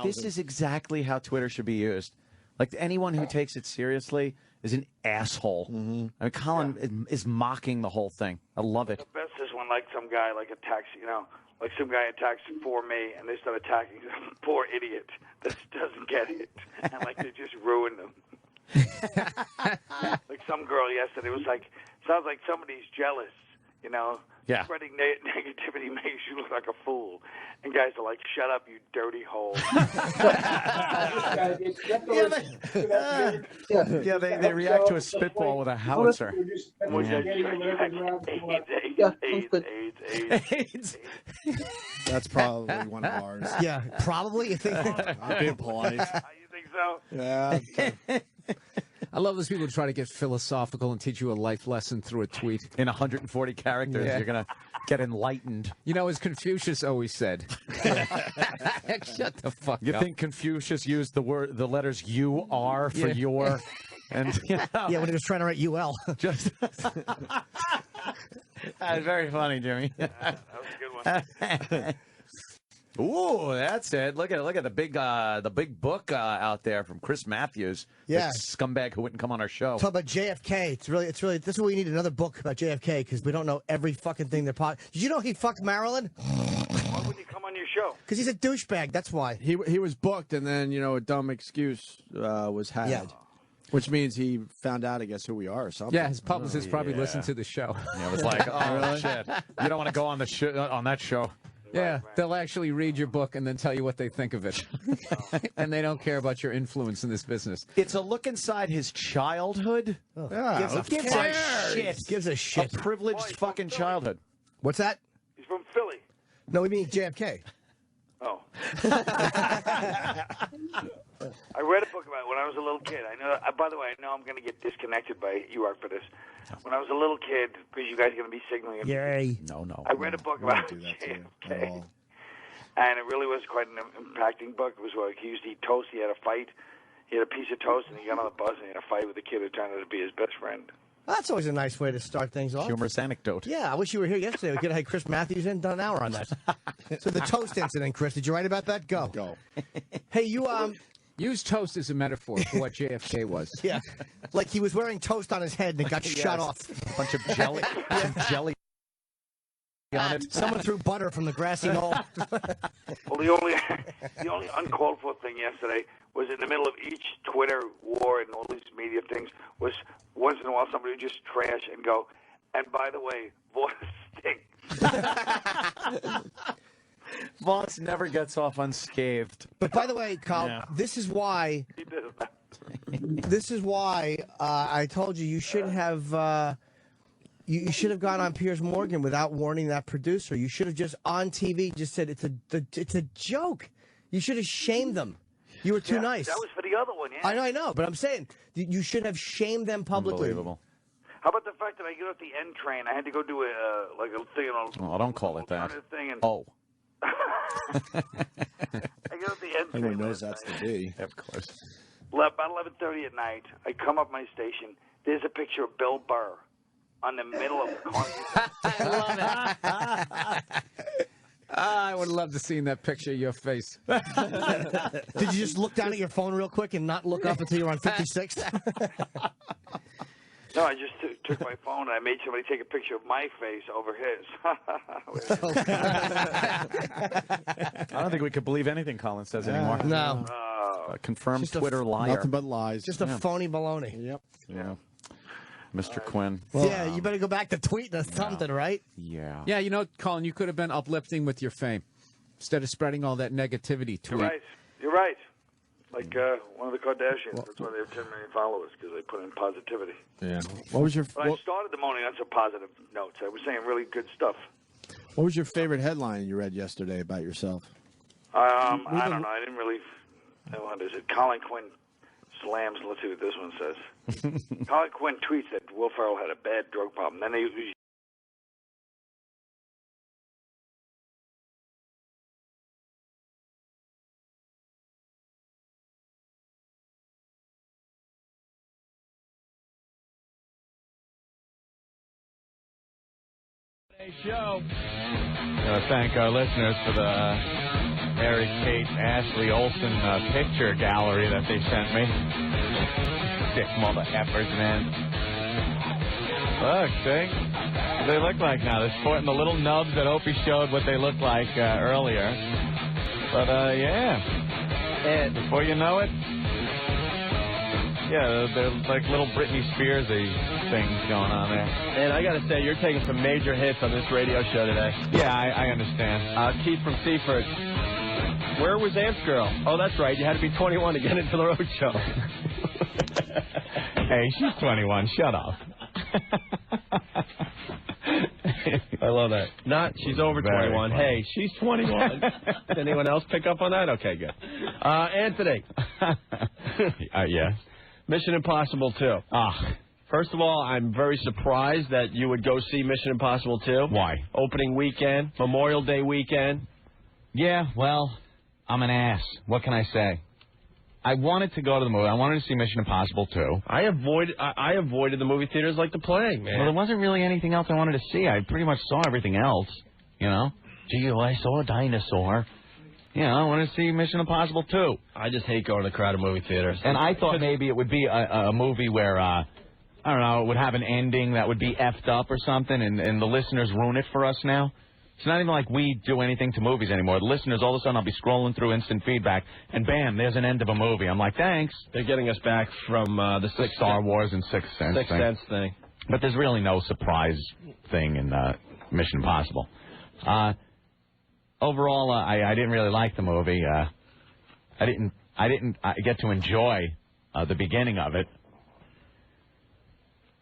This is exactly how Twitter should be used. Like, anyone who takes it seriously is an asshole. Mm-hmm. I mean, Colin is mocking the whole thing. I love it. The best is when, like, some guy, like, attacks, like some guy attacks for me, and they start attacking some poor idiot that doesn't get it. And, like, they just ruin them. Like some girl yesterday was like, sounds like somebody's jealous, Yeah. Spreading negativity makes you look like a fool. And guys are like, shut up, you dirty hole. They react to a spitball with a howitzer. AIDS. That's probably one of ours. Yeah, probably. You think? I'm being polite. You think so? Yeah. I love those people who try to get philosophical and teach you a life lesson through a tweet. In 140 characters, you're going to get enlightened. As Confucius always said. Shut the fuck up. You think Confucius used the letters U-R for your... And, Yeah, when he was trying to write UL. Just... That's very funny, Jimmy. That was a good one. Ooh, that's it. Look at the big book out there from Chris Matthews. Yeah, this scumbag who wouldn't come on our show. Talk about JFK. It's really. This is what we need, another book about JFK, because we don't know every fucking thing they're Did you know he fucked Marilyn? Why would he come on your show? Because he's a douchebag. That's why. He was booked, and then a dumb excuse was had. Yeah. Which means he found out, I guess, who we are or something. Yeah, his publicist probably listened to the show. Yeah, it was like, oh, really? Shit. You don't want to go on on that show. Yeah, right. They'll actually read your book and then tell you what they think of it. And they don't care about your influence in this business. It's a look inside his childhood. Oh. Yeah, gives a shit. Gives a shit. A privileged fucking childhood. What's that? He's from Philly. No, we mean JFK. Oh. I read a book about it when I was a little kid. By the way, I know I'm going to get disconnected by you for this. When I was a little kid, because you guys are going to be signaling. Yay. No. I read a book about JFK, and it really was quite an impacting book. It was like he used to eat toast. He had a fight. He had a piece of toast, and he got on the bus, and he had a fight with a kid who turned out to be his best friend. That's always a nice way to start things off. Humorous anecdote. Yeah, I wish you were here yesterday. We could have had Chris Matthews in, done an hour on that. So the toast incident, Chris, did you write about that? Go. Hey, you use toast as a metaphor for what JFK was. Yeah, like he was wearing toast on his head and it got shut off. A bunch of jelly, jelly on it. Someone threw butter from the grassy knoll. Well, the only uncalled for thing yesterday was in the middle of each Twitter war and all these media things was once in a while somebody would just trash and go, and by the way, Voss stinks. Voss never gets off unscathed. But by the way, Carl, this is why. This is why I told you should have. You should have gone on Piers Morgan without warning that producer. You should have just on TV just said it's a joke. You should have shamed them. You were too nice. That was for the other one, yeah. I know, but I'm saying you should have shamed them publicly. Unbelievable. How about the fact that I get off the N train? I had to go do a thing on. Oh, don't call it that. Thing and oh. I get off the N train. Everyone knows that's the D. Of course. About 11:30 at night, I come up my station. There's a picture of Bill Burr on the middle of the car. I love it. I would love to see that picture of your face. Did you just look down at your phone real quick and not look up until you were on 56th? No, I just took my phone and I made somebody take a picture of my face over his. I don't think we could believe anything Colin says anymore. No. Confirmed Twitter liar. Nothing but lies. Just a phony baloney. Yep. Yeah. Mr. Quinn. Well, yeah, you better go back to tweeting or something, right? Yeah. Yeah, Colin, you could have been uplifting with your fame instead of spreading all that negativity. You're right. Like one of the Kardashians. That's why they have 10 million followers, because they put in positivity. Yeah. What was your? But I started the morning on some positive notes. I was saying really good stuff. What was your favorite headline you read yesterday about yourself? I don't know. I didn't really. What is it? Colin Quinn slams. Let's see what this one says. Colin Quinn tweets that Will Ferrell had a bad drug problem. Then they show. I want to thank our listeners for the Mary Kate Ashley Olsen picture gallery that they sent me. Sick mother effers, man. Look, see? What they look like now. They're sporting the little nubs that Opie showed what they look like earlier. But, yeah. And before you know it, yeah, they're like little Britney Spears-y things going on there. And I got to say, you're taking some major hits on this radio show today. Yeah, I understand. Keith from Seaford. Where was Aunt's girl? Oh, that's right. You had to be 21 to get into the road show. Hey, she's 21. Shut up. I love that. Not, she's over Very 21. funny. Hey, she's 21. Did anyone else pick up on that? Okay, good. Anthony. Yes. Mission Impossible 2. First of all, I'm very surprised that you would go see Mission Impossible 2. Why? Opening weekend, Memorial Day weekend. Yeah, well, I'm an ass. What can I say? I wanted to go to the movie. I wanted to see Mission Impossible 2. I avoided the movie theaters like the plague, man. Well, there wasn't really anything else I wanted to see. I pretty much saw everything else, you know. Gee, I saw a dinosaur. You know, I wanted to see Mission Impossible 2. I just hate going to crowded movie theaters. And I thought maybe it would be a movie where, I don't know, it would have an ending that would be effed up or something, and the listeners ruin it for us now. It's not even like we do anything to movies anymore. The listeners, all of a sudden, I'll be scrolling through instant feedback, and bam, there's an end of a movie. I'm like, thanks. They're getting us back from the Star Wars and Sixth Sense thing. But there's really no surprise thing in Mission Impossible. Overall, I didn't really like the movie. I didn't get to enjoy the beginning of it.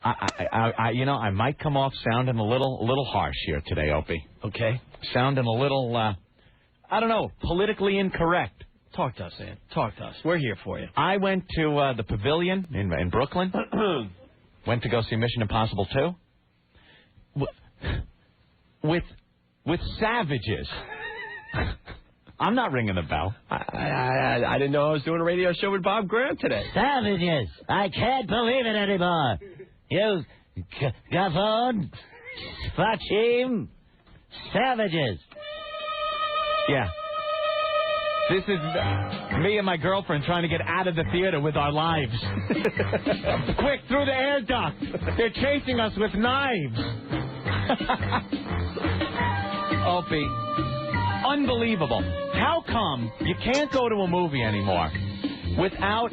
I might come off sounding a little harsh here today, Opie. Okay. Sounding a little, I don't know, politically incorrect. Talk to us, Ann. Talk to us. We're here for you. I went to the Pavilion in Brooklyn. Went to go see Mission Impossible 2. With savages. I'm not ringing the bell. I didn't know I was doing a radio show with Bob Graham today. Savages. I can't believe it anymore. You gaffon, Fachim, savages. Yeah. This is me and my girlfriend trying to get out of the theater with our lives. Quick, through the air duct. They're chasing us with knives. Opie, unbelievable. How come you can't go to a movie anymore without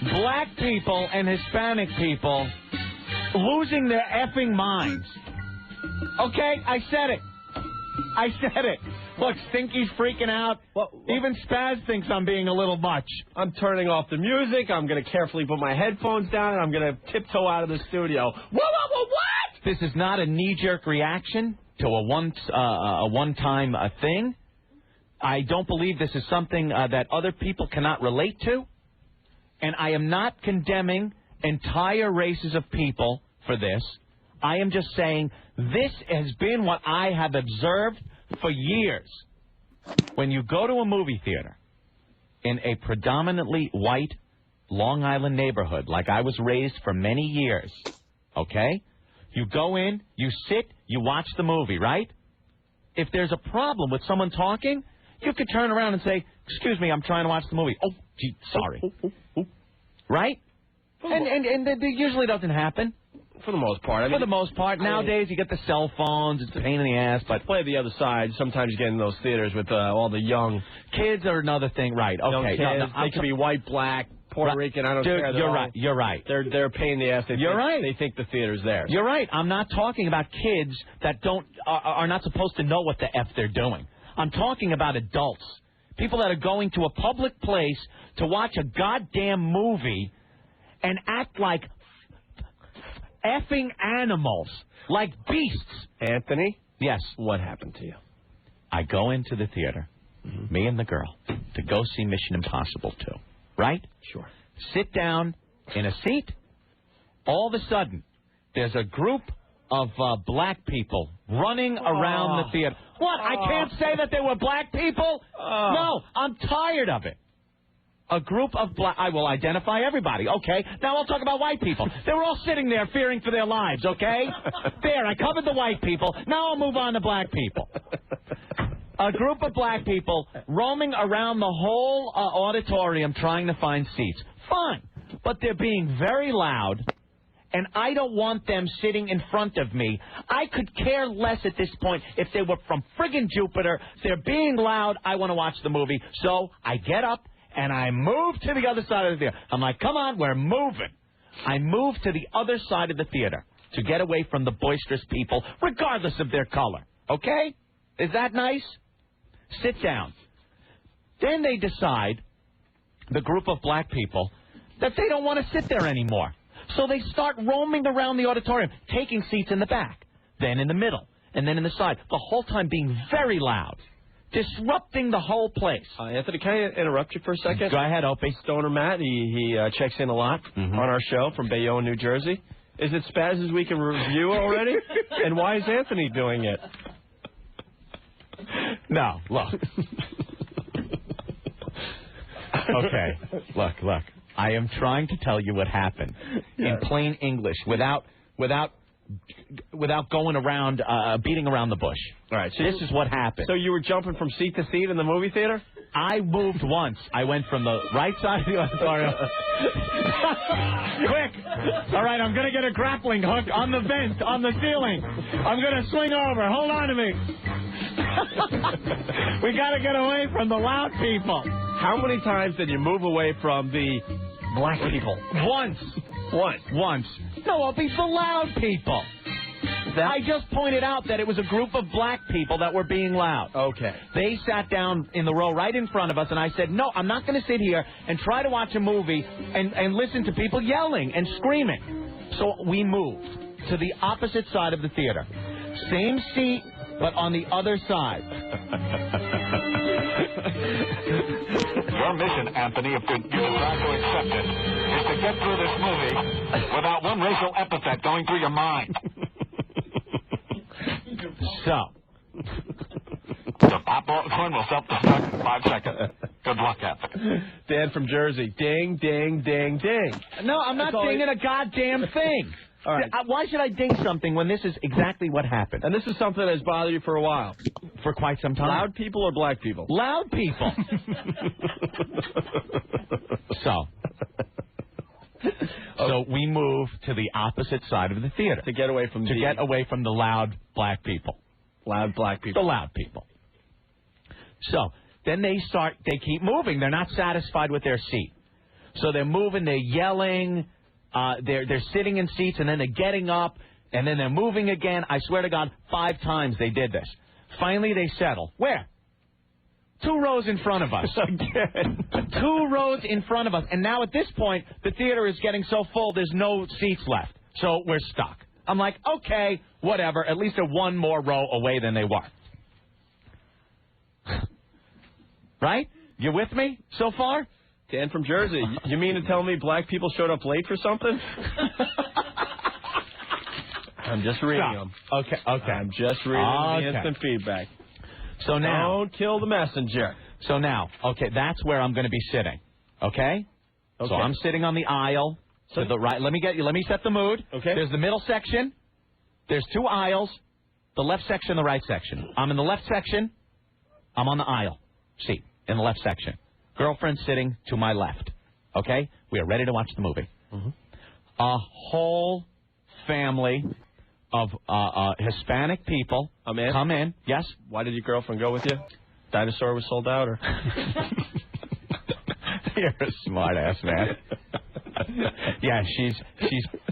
black people and Hispanic people losing their effing minds? Okay, I said it. Look, Stinky's freaking out. Even Spaz thinks I'm being a little much. I'm turning off the music. I'm going to carefully put my headphones down, and I'm going to tiptoe out of the studio. What? This is not a knee-jerk reaction to a one-time thing. I don't believe this is something that other people cannot relate to. And I am not condemning entire races of people for this. I am just saying this has been what I have observed for years. When you go to a movie theater in a predominantly white Long Island neighborhood, like I was raised for many years, okay? You go in, you sit, you watch the movie, right? If there's a problem with someone talking, you could turn around and say, excuse me, I'm trying to watch the movie. Oh, gee, sorry. Right? And it usually doesn't happen. For the most part. For the most part. Nowadays, you get the cell phones. It's a pain in the ass. But play the other side. Sometimes you get in those theaters with all the young kids are another thing. Right. Okay. Young kids. They could be white, black, Puerto Rican. I don't care. You're right. They're a pain in the ass. They think the theater's theirs. You're right. I'm not talking about kids that are not supposed to know what the F they're doing. I'm talking about adults. People that are going to a public place to watch a goddamn movie and act like effing animals, like beasts. Anthony? Yes. What happened to you? I go into the theater, me and the girl, to go see Mission Impossible 2. Right? Sure. Sit down in a seat. All of a sudden, there's a group of black people running around the theater. What? I can't say that they were black people? No, I'm tired of it. A group of black... I will identify everybody. Okay, now I'll talk about white people. They were all sitting there fearing for their lives, okay? There, I covered the white people. Now I'll move on to black people. a group of black people roaming around the whole auditorium trying to find seats. Fine, but they're being very loud, and I don't want them sitting in front of me. I could care less at this point if they were from friggin' Jupiter. They're being loud. I want to watch the movie. So I get up, and I move to the other side of the theater. I'm like, come on, we're moving. I move to the other side of the theater to get away from the boisterous people, regardless of their color. Okay? Is that nice? Sit down. Then they decide, the group of black people, that they don't want to sit there anymore. So they start roaming around the auditorium, taking seats in the back, then in the middle, and then in the side, the whole time being very loud, disrupting the whole place. Anthony, can I interrupt you for a second? Go ahead, Opie. Stoner Matt, he checks in a lot on our show from Bayonne, New Jersey. Is it Spaz's Week in Review already? And why is Anthony doing it? No, look. Okay, look. I am trying to tell you what happened in plain English without going around beating around the bush. All right, so this is what happened. So you were jumping from seat to seat in the movie theater? I moved once. I went from the right side of the auditorium. Quick! All right, I'm going to get a grappling hook on the vent, on the ceiling. I'm going to swing over. Hold on to me. We got to get away from the loud people. How many times did you move away from the black people? Once. No, I'll be for loud people. I just pointed out that it was a group of black people that were being loud. Okay. They sat down in the row right in front of us, and I said, no, I'm not going to sit here and try to watch a movie and listen to people yelling and screaming. So we moved to the opposite side of the theater. Same seat, but on the other side. Your mission, Anthony, if you decide to accept it, is to get through this movie without one racial epithet going through your mind. So. The popcorn will self-destruct in 5 seconds. Good luck, Anthony. Dan from Jersey. Ding, ding, ding, ding. No, I'm not dinging a goddamn thing. All right. Why should I ding something when this is exactly what happened? And this is something that has bothered you for a while. For quite some time. Loud people or black people? Loud people. So we move to the opposite side of the theater. To get away from the loud black people. Loud black people. The loud people. So then they keep moving. They're not satisfied with their seat. So they're moving, they're yelling, they're sitting in seats, and then they're getting up, and then they're moving again. I swear to God, 5 times they did this. Finally, they settle. Where? 2 rows in front of us. 2 rows in front of us. And now at this point, the theater is getting so full, there's no seats left. So we're stuck. I'm like, okay, whatever. At least they're 1 more row away than they were. Right? You with me so far? Dan from Jersey. You mean to tell me black people showed up late for something? I'm just reading them. Okay. I'm just reading the instant feedback. So now, don't kill the messenger. So now, okay, that's where I'm going to be sitting. Okay? So I'm sitting on the aisle to the right. Let me set the mood. Okay. There's the middle section. There's 2 aisles. The left section, the right section. I'm in the left section. I'm on the aisle seat in the left section. Girlfriend sitting to my left. Okay? We are ready to watch the movie. Mm-hmm. A whole family of Hispanic people come in. Yes? Why did your girlfriend go with you? Dinosaur was sold out, or? You're a smart ass, man. Yeah, she's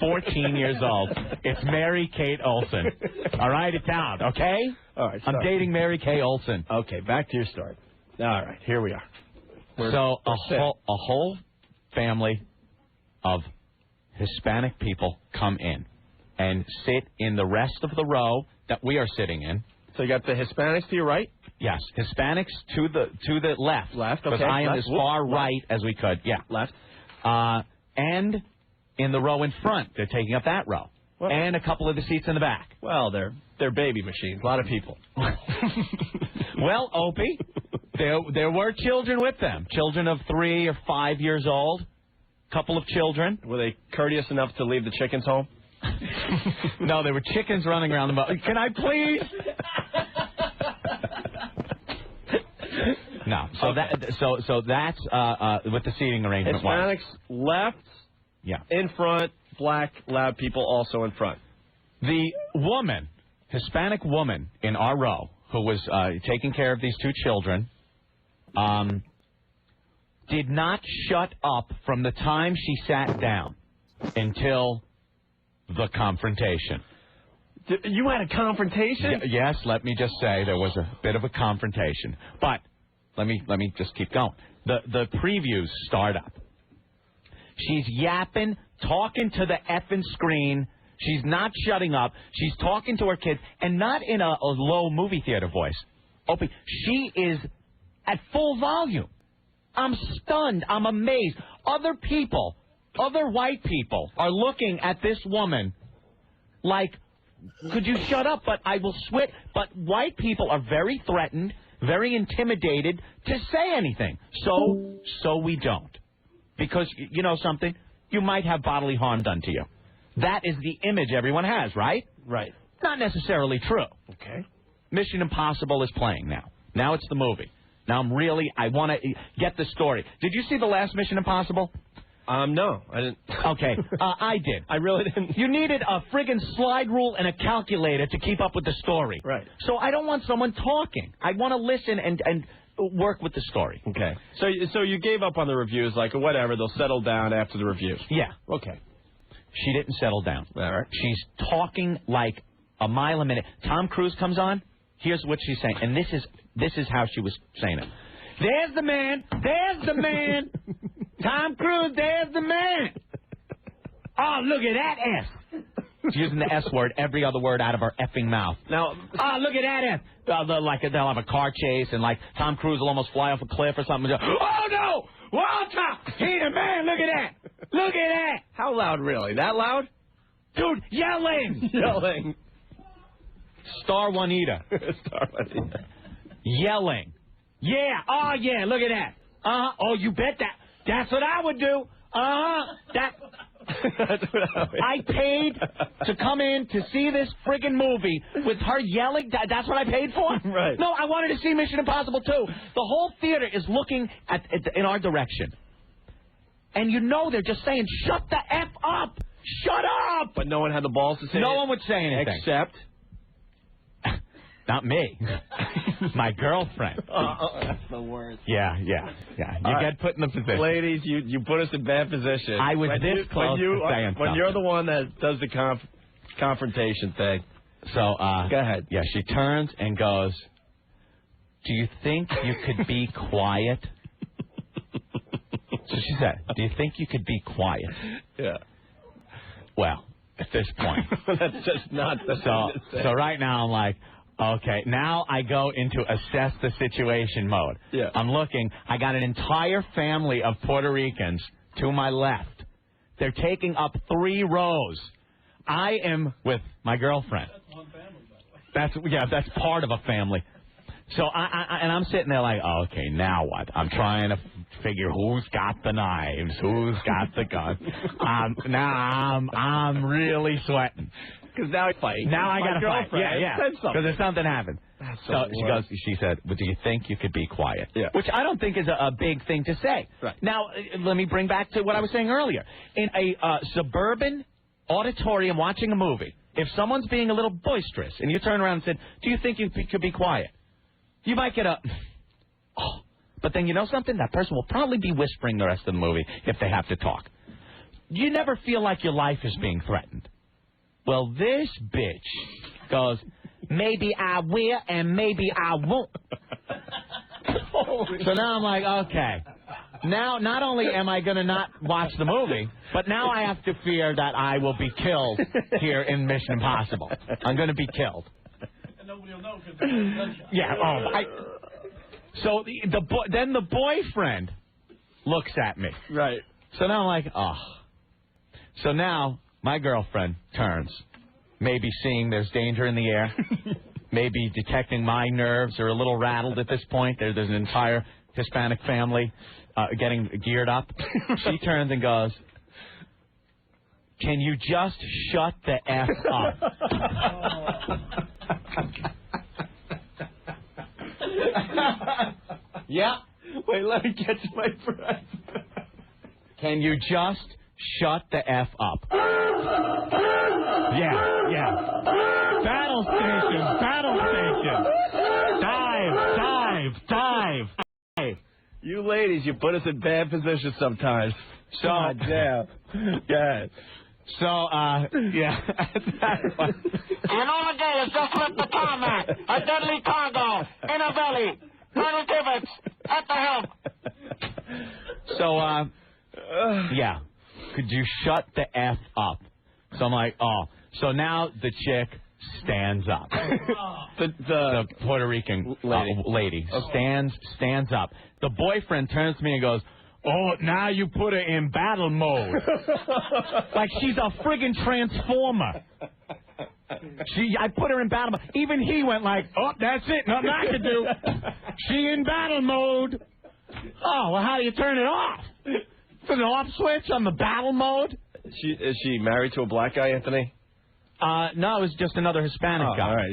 14 years old. It's Mary Kate Olsen. All right, it's out, okay? All right. I'm dating Mary Kay Olsen. Okay, back to your story. All right, here we are. So a whole family of Hispanic people come in and sit in the rest of the row that we are sitting in. So you got the Hispanics to your right? Yes, Hispanics to the left. Left, okay. Because I am as far right as we could. Yeah. Left. And in the row in front, they're taking up that row. Well, and a couple of the seats in the back. Well, they're baby machines. A lot of people. Well, Opie, there were children with them. Children of 3 or 5 years old. Couple of children. Were they courteous enough to leave the chickens home? No, there were chickens running around the boat. Can I please? No. So so that's with the seating arrangement. Hispanics left. Yeah. In front. Black loud people also in front. The woman, Hispanic woman in our row, who was taking care of these two children, did not shut up from the time she sat down until the confrontation. You had a confrontation? Yes, let me just say there was a bit of a confrontation. But let me just keep going. The previews start up. She's yapping, talking to the effing screen. She's not shutting up. She's talking to her kids, and not in a low movie theater voice. Opie, she is at full volume. I'm stunned. I'm amazed. Other people, other white people, are looking at this woman like, could you shut up? But I will switch. But white people are very threatened, very intimidated to say anything. So we don't. Because, you know something? You might have bodily harm done to you. That is the image everyone has, right? Right. Not necessarily true. Okay. Mission Impossible is playing now. Now it's the movie. Now I want to get the story. Did you see the last Mission Impossible? No, I didn't. Okay, I did. I really didn't. You needed a friggin' slide rule and a calculator to keep up with the story. Right. So I don't want someone talking. I want to listen and work with the story. Okay. So you gave up on the reviews, like whatever, they'll settle down after the reviews. Yeah. Okay. She didn't settle down. All right. She's talking like a mile a minute. Tom Cruise comes on. Here's what she's saying, and this is how she was saying it. There's the man. There's the man. Tom Cruise, there's the man. Oh, look at that S. She's using the S word, every other word out of her effing mouth. Now, look at that S. They'll have a car chase, and like Tom Cruise will almost fly off a cliff or something. Oh no, Walter, he the man. Look at that. Look at that. How loud, really? That loud? Dude, yelling. Yelling. Star Juanita. Star Juanita. Yelling. Yeah. Oh yeah. Look at that. Oh, you bet that. That's what I would do. That. I paid to come in to see this friggin' movie with her yelling. That's what I paid for? Right. No, I wanted to see Mission Impossible 2. The whole theater is looking in our direction. And you know they're just saying, shut the F up! Shut up! But no one had the balls to say No it. one would say anything. Except? Not me. My girlfriend. That's the worst. Yeah. You get put in the position. Ladies, you put us in bad position. I was this close to saying when you're the one that does the confrontation thing. So, go ahead. Yeah, she turns and goes, do you think you could be quiet? So she said, do you think you could be quiet? Yeah. Well, at this point. That's just not the thing to say. So right now I'm like, okay, now I go into assess the situation mode. Yeah. I'm looking. I got an entire family of Puerto Ricans to my left. They're taking up 3 rows. I am with my girlfriend. That's one family. That's part of a family. So I'm sitting there like, oh, okay, now what? I'm trying to figure who's got the knives, who's got the gun. Now I'm really sweating. Because now I fight. Now I got to fight. Yeah. Because there's something happened. So she said, well, do you think you could be quiet? Yeah. Which I don't think is a big thing to say. Right. Now, let me bring back to what I was saying earlier. In a suburban auditorium watching a movie, if someone's being a little boisterous and you turn around and said, do you think you could be quiet? You might get but then you know something? That person will probably be whispering the rest of the movie if they have to talk. You never feel like your life is being threatened. Well, this bitch goes, maybe I will and maybe I won't. So now I'm like, okay. Now, not only am I going to not watch the movie, but now I have to fear that I will be killed here in Mission Impossible. I'm going to be killed. Nobody will know because yeah. So then the boyfriend looks at me. Right. So now I'm like, oh. So now my girlfriend turns, maybe seeing there's danger in the air, maybe detecting my nerves are a little rattled at this point. There's an entire Hispanic family getting geared up. She turns and goes, can you just shut the F up? Yeah. Wait, let me catch my breath. Can you just shut the F up? Yeah. Battle station. Dive. You ladies, you put us in bad positions sometimes. So, damn. God. So, yeah. Enola Gay has just left the tarmac. A deadly cargo. In a belly. Colonel Tibbets at the helm. So, yeah. Could you shut the F up? So I'm like, oh. So now the chick stands up. The Puerto Rican lady stands up. The boyfriend turns to me and goes, oh, now you put her in battle mode. Like she's a friggin' transformer. I put her in battle mode. Even he went like, oh, that's it. Nothing I can do. She in battle mode. Oh, well, how do you turn it off? Is an off switch on the battle mode? Is she married to a black guy, Anthony? No, it was just another Hispanic guy. All right,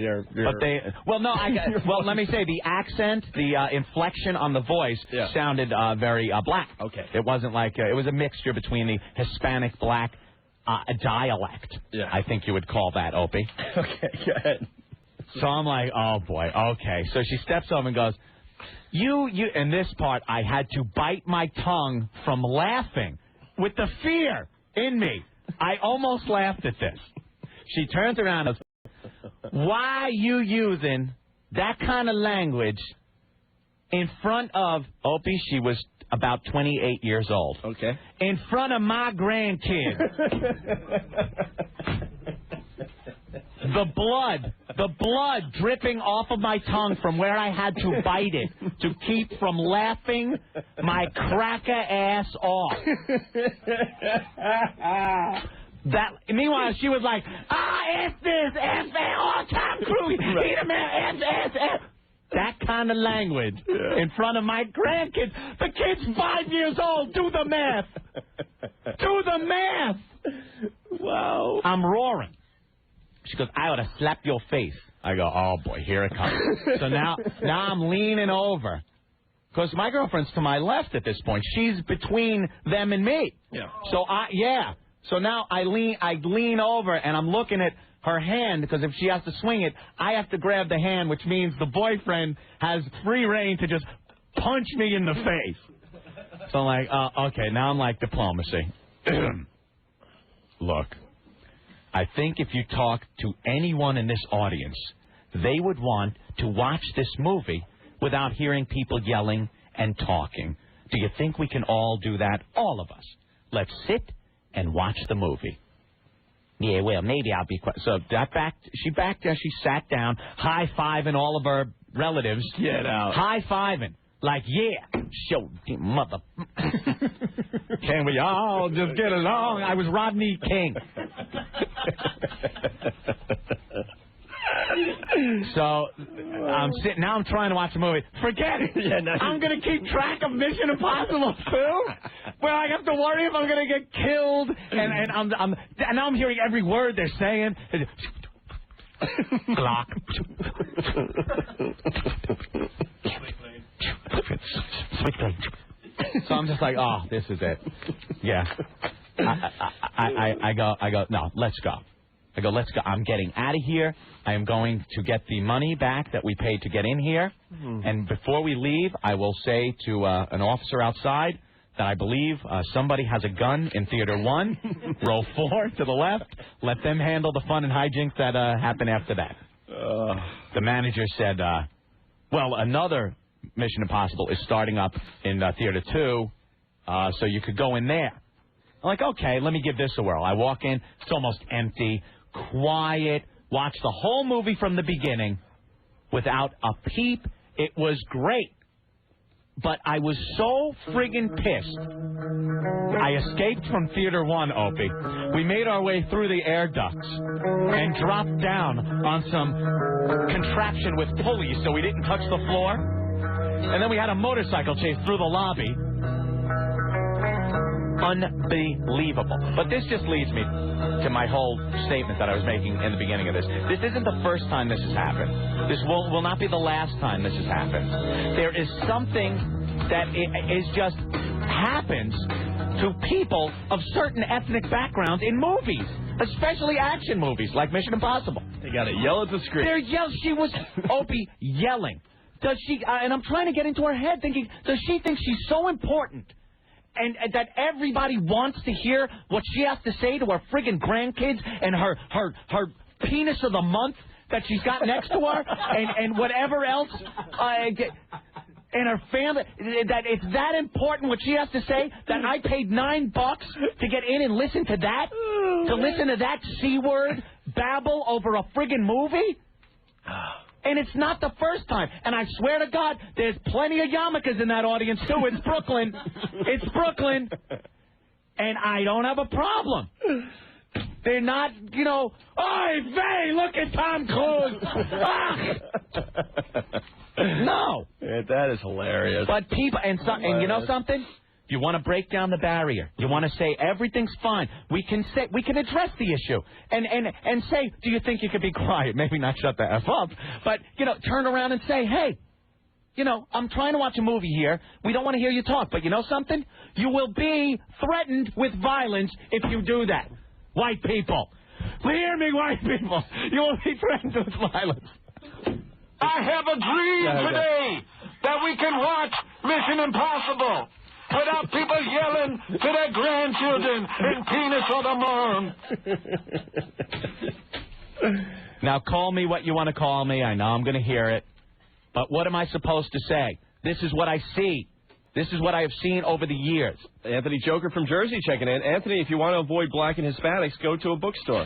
let me say the accent, the inflection on the voice sounded very black. Okay. It wasn't like it was a mixture between the Hispanic black dialect. Yeah. I think you would call that, Opie. Okay, go ahead. So I'm like, oh boy, okay. So she steps over and goes, you. In this part, I had to bite my tongue from laughing with the fear in me. I almost laughed at this. She turns around and goes, why are you using that kind of language in front of, Opie, she was about 28 years old. Okay. In front of my grandkids. The blood dripping off of my tongue from where I had to bite it to keep from laughing my cracker ass off. Meanwhile, she was like, F this, F that, oh, Tom Cruise, he the man, F. That kind of language in front of my grandkids. The kid's 5 years old. Do the math. Wow. I'm roaring. She goes, I ought to slap your face. I go, oh, boy, here it comes. So now I'm leaning over. Because my girlfriend's to my left at this point. She's between them and me. Yeah. So now I lean over, and I'm looking at her hand, because if she has to swing it, I have to grab the hand, which means the boyfriend has free reign to just punch me in the face. So I'm like, okay, now I'm like diplomacy. Look, I think if you talk to anyone in this audience, they would want to watch this movie without hearing people yelling and talking. Do you think we can all do that? All of us. Let's sit and watch the movie. Yeah, well, maybe I'll be quiet. So she backed down, she sat down, high-fiving all of her relatives. Get out. High-fiving. Like, yeah, show mother. Can we all just get along? I was Rodney King. So I'm sitting now. I'm trying to watch the movie. Forget it. Yeah, no. I'm gonna keep track of Mission Impossible 2. Where I have to worry if I'm gonna get killed. And now I'm hearing every word they're saying. Glock. So I'm just like, oh, this is it. Yeah. I go. No, let's go. I go, let's go. I'm getting out of here. I am going to get the money back that we paid to get in here. Mm-hmm. And before we leave, I will say to an officer outside that I believe somebody has a gun in Theater 1. Row 4 to the left. Let them handle the fun and hijinks that happen after that. The manager said, well, another Mission Impossible is starting up in Theater 2, so you could go in there. I'm like, okay, let me give this a whirl. I walk in. It's almost empty. Quiet, watch the whole movie from the beginning without a peep. It was great. But I was so friggin' pissed. I escaped from Theater 1, Opie. We made our way through the air ducts and dropped down on some contraption with pulleys so we didn't touch the floor. And then we had a motorcycle chase through the lobby. unbelievable. But this just leads me to my whole statement that I was making in the beginning of this. This isn't the first time this has happened. This will not be the last time this has happened. There is something that is just happens to people of certain ethnic backgrounds in movies, especially action movies like Mission Impossible. They got to yell at the screen. She was Opie yelling. Does she? And I'm trying to get into her head, thinking, does she think she's so important, and that everybody wants to hear what she has to say to her friggin' grandkids and her penis of the month that she's got next to her, and whatever else, and her family, that it's that important what she has to say that I paid $9 to get in and listen to that, to listen to that C-word babble over a friggin' movie? And it's not the first time. And I swear to God, there's plenty of yarmulkes in that audience, too. It's Brooklyn. It's Brooklyn. And I don't have a problem. They're not, "Oy vey, look at Tom Cruise." No. Yeah, that is hilarious. But people, and you know something? You want to break down the barrier. You want to say everything's fine. We can address the issue and say, do you think you could be quiet? Maybe not shut the F up, but turn around and say, hey, I'm trying to watch a movie here. We don't want to hear you talk, but you know something? You will be threatened with violence if you do that. White people. Hear me, white people. You will be threatened with violence. I have a dream today that we can watch Mission Impossible without people yelling to their grandchildren in penis of the moon. Now call me what you want to call me. I know I'm going to hear it. But what am I supposed to say? This is what I see. This is what I have seen over the years. Anthony Joker from Jersey checking in. Anthony, if you want to avoid black and Hispanics, go to a bookstore.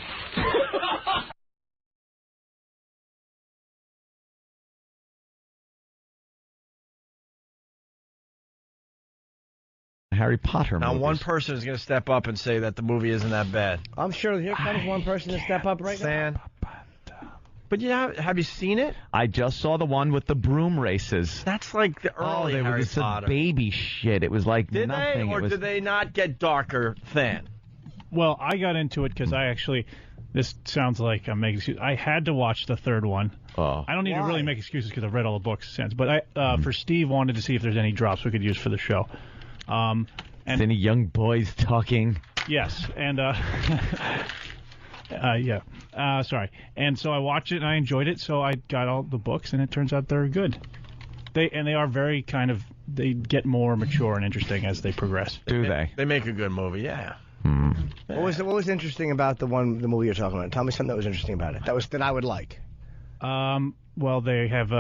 Harry Potter Now, movies. one person is going to step up and say that the movie isn't that bad. I'm sure here comes one person to step up right now. But have you seen it? I just saw the one with the broom races. That's like the early they were Harry just Potter. a baby shit. It was like Did nothing. they, or did they not get darker then? Well, I got into it because I actually, this sounds like I'm making excuses. I had to watch the third one. Oh. I don't need to really make excuses because I've read all the books since. But I, for Steve, wanted to see if there's any drops we could use for the show. And any young boys talking? Yes, and sorry. And so I watched it and I enjoyed it. So I got all the books, and it turns out they're good. They are very they get more mature and interesting as they progress. Do they? They make a good movie, yeah. What was interesting about the movie you're talking about? Tell me something that was interesting about it. That I would like. Well, they have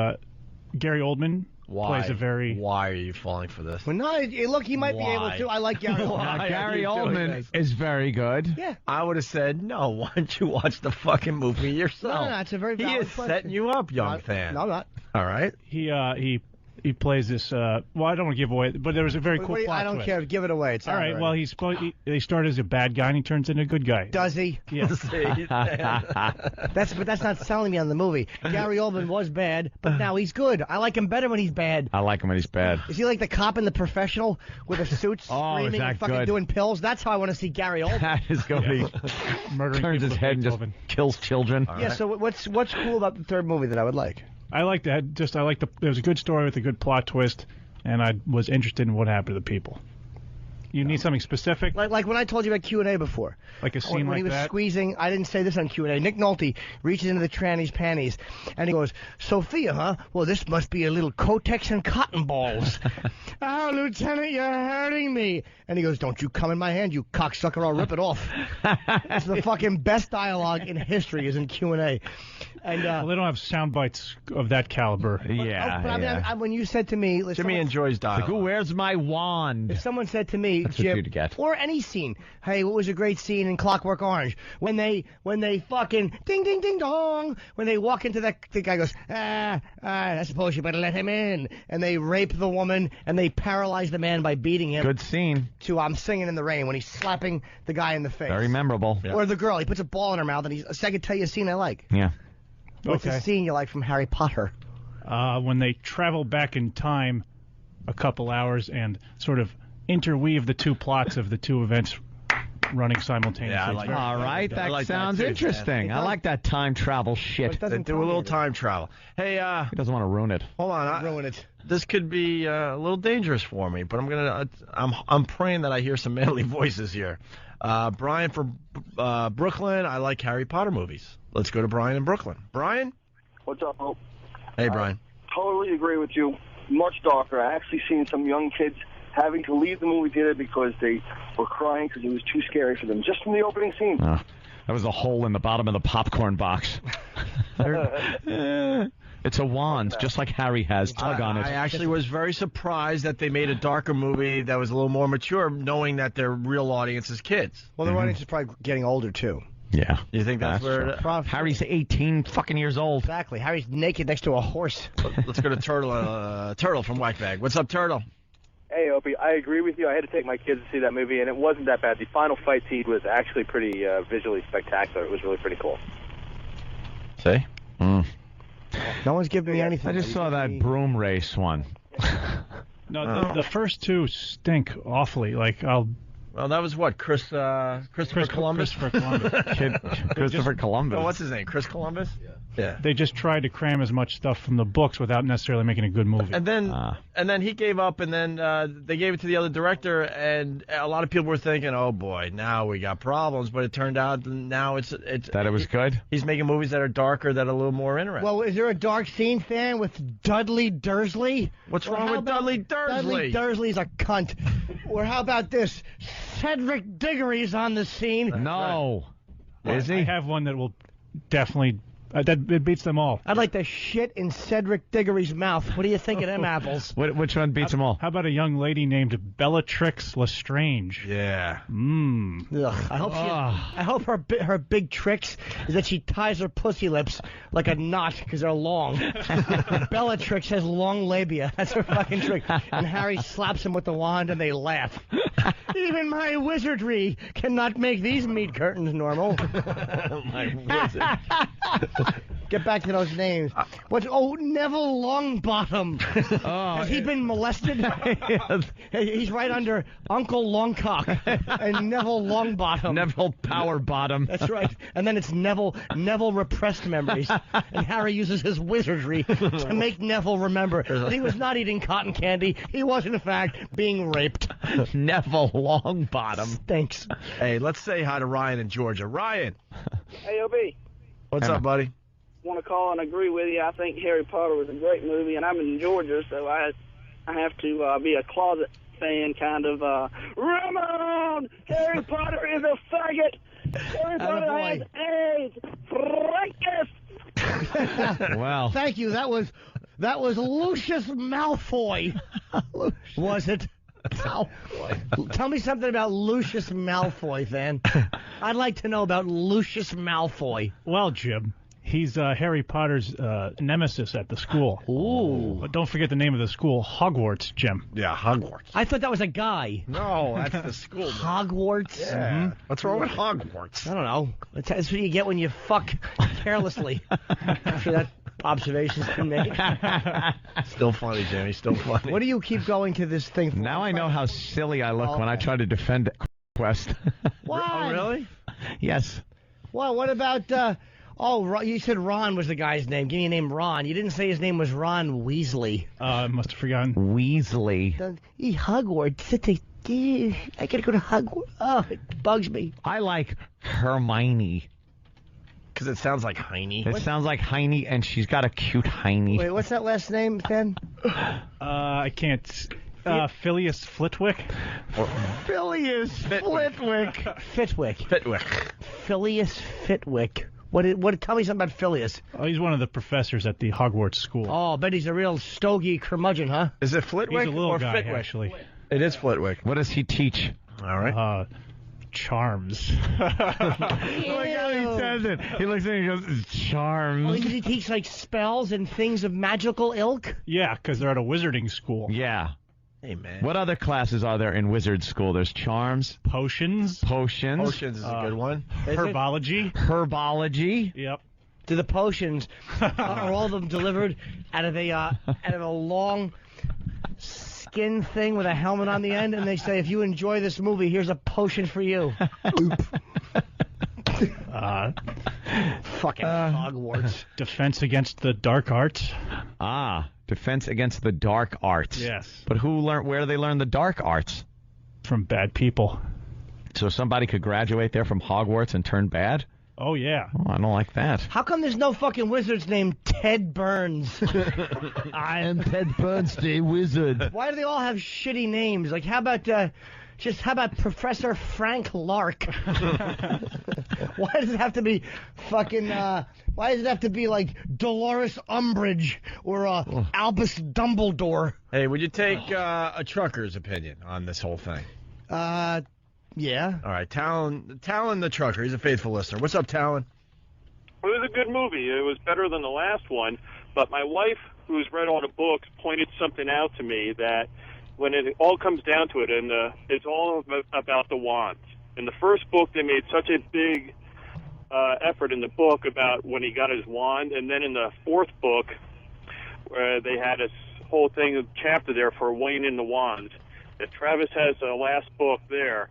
Gary Oldman. Plays a very... Why are you falling for this? Well, no, look, he might be able to. I like Gary Oldman. Gary Oldman is very good. Yeah. I would have said, no, why don't you watch the fucking movie yourself? No, it's a very valid He is question. setting you up, young fan. No, I'm not. All right. He plays this. Well, I don't want to give away, but there was a very cool plot I don't twist. care. Give it away. It's all right. already. Well, they start as a bad guy and he turns into a good guy. Does he? Yes. But that's not selling me on the movie. Gary Oldman was bad, but now he's good. I like him better when he's bad. I like him when he's bad. Is he like the cop in The Professional with the suits screaming is that and fucking good? doing pills? That's how I want to see Gary Oldman. That is going to be Murdering turns his head and just kills children. Yeah. So what's cool about the third movie that I would like? I like that. There was a good story with a good plot twist, and I was interested in what happened to the people. You need something specific? Like when I told you about Q&A before. Like a scene when like he was that? squeezing, I didn't say this on Q&A. Nick Nolte reaches into the tranny's panties, and he goes, Sophia, huh? Well, this must be a little Kotex and cotton balls. Oh, Lieutenant, you're hurting me. And he goes, don't you come in my hand, you cocksucker, I'll rip it off. That's the fucking best dialogue in history is in Q&A. And, well, they don't have sound bites of that caliber. But I mean, when you said to me... Jimmy enjoys dialogue. Like, where's my wand? If someone said to me, That's what Jim, you'd get. or any scene, hey, what was a great scene in Clockwork Orange? When they fucking ding, ding, ding, dong, when they walk into the guy goes, I suppose you better let him in. And they rape the woman, and they paralyze the man by beating him. Good scene. To I'm Singing in the Rain, when he's slapping the guy in the face. Very memorable. Or the girl, he puts a ball in her mouth, and I can tell you a scene I like. Yeah. What's a scene you like from Harry Potter? When they travel back in time a couple hours and sort of interweave the two plots of the two events running simultaneously. Yeah, I like All right, that like that sounds too, interesting. I like that time travel shit. They do a little time travel. Hey, He doesn't want to ruin it. hold on. Ruin it. This could be a little dangerous for me, but I'm praying that I hear some manly voices here. Brian from Brooklyn. I like Harry Potter movies. Let's go to Brian in Brooklyn. Brian? What's up, Hope? Hey, Brian. Totally agree with you. Much darker. I actually seen some young kids having to leave the movie theater because they were crying because it was too scary for them, just from the opening scene. That was a hole in the bottom of the popcorn box. It's a wand, just like Harry has. Tug on it. I actually was very surprised that they made a darker movie that was a little more mature, knowing that their real audience is kids. Well, the audience is probably getting older, too. Yeah. You think that's where... Harry's 18 fucking years old. Exactly. Harry's naked next to a horse. Let's go to Turtle. Turtle from Whackbag. What's up, Turtle? Hey, Opie, I agree with you. I had to take my kids to see that movie, and it wasn't that bad. The final fight scene was actually pretty visually spectacular. It was really pretty cool. See? No one's giving me anything. I just saw that broom race one. No, the first two stink awfully. Well, that was what? Christopher Columbus? Christopher Columbus. Christopher Columbus. Oh, what's his name? Chris Columbus? Yeah. They just tried to cram as much stuff from the books without necessarily making a good movie. And then he gave up, and then they gave it to the other director, and a lot of people were thinking, oh boy, now we got problems. But it turned out now it's that it was good. He's making movies that are darker, that are a little more interesting. Well, is there a dark scene, fan, with Dudley Dursley? What's wrong with Dudley Dursley? Dudley Dursley's a cunt. Or how about this? Cedric Diggory's on the scene. No. Is he? I have one that will definitely... it beats them all. I'd like to shit in Cedric Diggory's mouth. What do you think of them apples? Which one beats them all? How about a young lady named Bellatrix Lestrange? Yeah. I hope her big tricks is that she ties her pussy lips like a knot because they're long. Bellatrix has long labia. That's her fucking trick. And Harry slaps him with the wand and they laugh. Even my wizardry cannot make these meat curtains normal. My wizard. Get back to those names. Neville Longbottom. Has he been molested? He's right under Uncle Longcock and Neville Longbottom. Neville Powerbottom. That's right. And then it's Neville repressed memories. And Harry uses his wizardry to make Neville remember that he was not eating cotton candy. He was, in fact, being raped. Neville Longbottom. Thanks. Hey, let's say hi to Ryan in Georgia. Ryan. Hey, Opie. What's up, buddy? Want to call and agree with you. I think Harry Potter was a great movie, and I'm in Georgia, so I have to be a closet fan, kind of. Ramon! Harry Potter is a faggot! Harry Potter has AIDS! Wow. Thank you. That was Lucius Malfoy. Was it? Tell me something about Lucius Malfoy, then. I'd like to know about Lucius Malfoy. Well, Jim, he's Harry Potter's nemesis at the school. Ooh. But don't forget the name of the school, Hogwarts, Jim. Yeah, Hogwarts. I thought that was a guy. No, that's the school. Hogwarts? Yeah. Mm-hmm. What's wrong with Hogwarts? I don't know. That's what you get when you fuck carelessly. After that observation's been made. Still funny, Jimmy. Still funny. What do you keep going to this thing for? Now I know how silly I look when I try to defend Quest. What? Oh, really? Yes. Well, what about... you said Ron was the guy's name. Give me a name, Ron. You didn't say his name was Ron Weasley. I must have forgotten. Weasley. Hogwarts. I gotta go to Hogwarts. Oh, it bugs me. I like Hermione. Because it sounds like Heine. It sounds like Heine, and she's got a cute Heine. Wait, what's that last name, Ben? I can't... Phileas Flitwick? Phileas Flitwick. Fitwick. Phileas Fitwick. Tell me something about Phileas. Oh, he's one of the professors at the Hogwarts school. Oh, I bet he's a real stogie curmudgeon, huh? Is it Flitwick He's a little or guy, Fitwick? actually. It is Flitwick. What does he teach? All right. Charms. Look how he says it. He looks at me and goes, charms. Oh, does he teach, like, spells and things of magical ilk? Yeah, because they're at a wizarding school. Yeah. Hey, man. What other classes are there in wizard school? There's charms. Potions. Potions is a good one. Herbology. Yep. Do the potions, are all of them delivered out of a long... skin thing with a helmet on the end, and they say, if you enjoy this movie, here's a potion for you. Fucking Hogwarts. Defense against the dark arts. Defense against the dark arts. Yes. But where do they learn the dark arts? From bad people. So somebody could graduate there from Hogwarts and turn bad? Oh, yeah. Oh, I don't like that. How come there's no fucking wizards named Ted Burns? I am Ted Burns, the wizard. Why do they all have shitty names? Like, how about Professor Frank Lark? Why does it have to be fucking, why does it have to be like Dolores Umbridge or Albus Dumbledore? Hey, would you take a trucker's opinion on this whole thing? Yeah. All right, Talon the trucker. He's a faithful listener. What's up, Talon? It was a good movie. It was better than the last one, but my wife, who's read all the books, pointed something out to me that when it all comes down to it, and it's all about the wands. In the first book, they made such a big effort in the book about when he got his wand, and then in the fourth book, where they had this whole thing, a chapter there for weighing in the wands. If Travis has the last book there,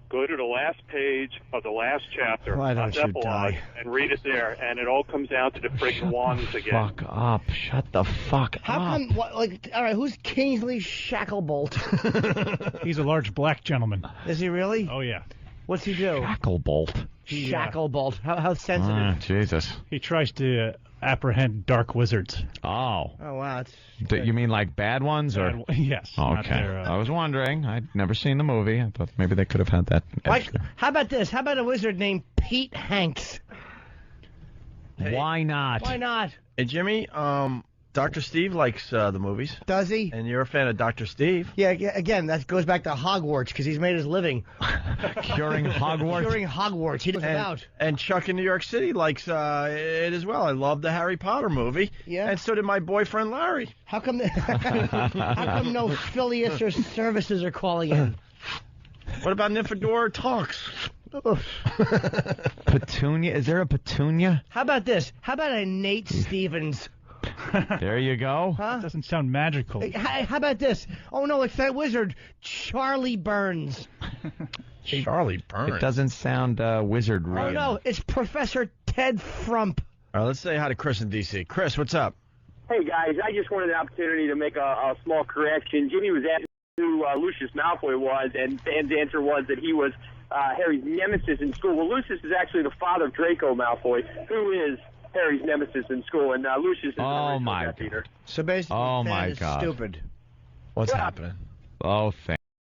go to the last page of the last chapter, Why don't you epilogue, die? and read it there, and it all comes down to the friggin' wands again. Fuck up. Shut the fuck up. How come, all right, who's Kingsley Shacklebolt? He's a large black gentleman. Is he really? Oh, yeah. What's he do? Shacklebolt. Shacklebolt. How sensitive? Jesus. He tries to apprehend dark wizards. Oh. Oh, wow. You mean like bad ones? Or? Yes. not Okay. their, I was wondering. I'd never seen the movie. I thought maybe they could have had that. How about this? How about a wizard named Pete Hanks? Why not? Why not? Hey, Jimmy, Dr. Steve likes the movies. Does he? And you're a fan of Dr. Steve. Yeah, again, that goes back to Hogwarts, because he's made his living. Curing Hogwarts? Curing Hogwarts. He does it out. And Chuck in New York City likes it as well. I love the Harry Potter movie. Yeah. And so did my boyfriend Larry. How come no Phileas or services are calling in? What about Nymphadora Talks? Petunia? Is there a Petunia? How about this? How about a Nate Stevens? There you go. Huh? That doesn't sound magical. Hey, how about this? Oh, no, it's that wizard, Charlie Burns. Charlie Burns. It doesn't sound wizardry. Oh, no, it's Professor Ted Frump. All right, let's say hi to Chris in D.C. Chris, what's up? Hey, guys, I just wanted the opportunity to make a small correction. Jimmy was asking who Lucius Malfoy was, and Dan's answer was that he was Harry's nemesis in school. Well, Lucius is actually the father of Draco Malfoy, who is Harry's nemesis in school, and Lucius is the original Death Eater. So basically, Oh, Ted my is God. stupid. What's happening? Oh, thank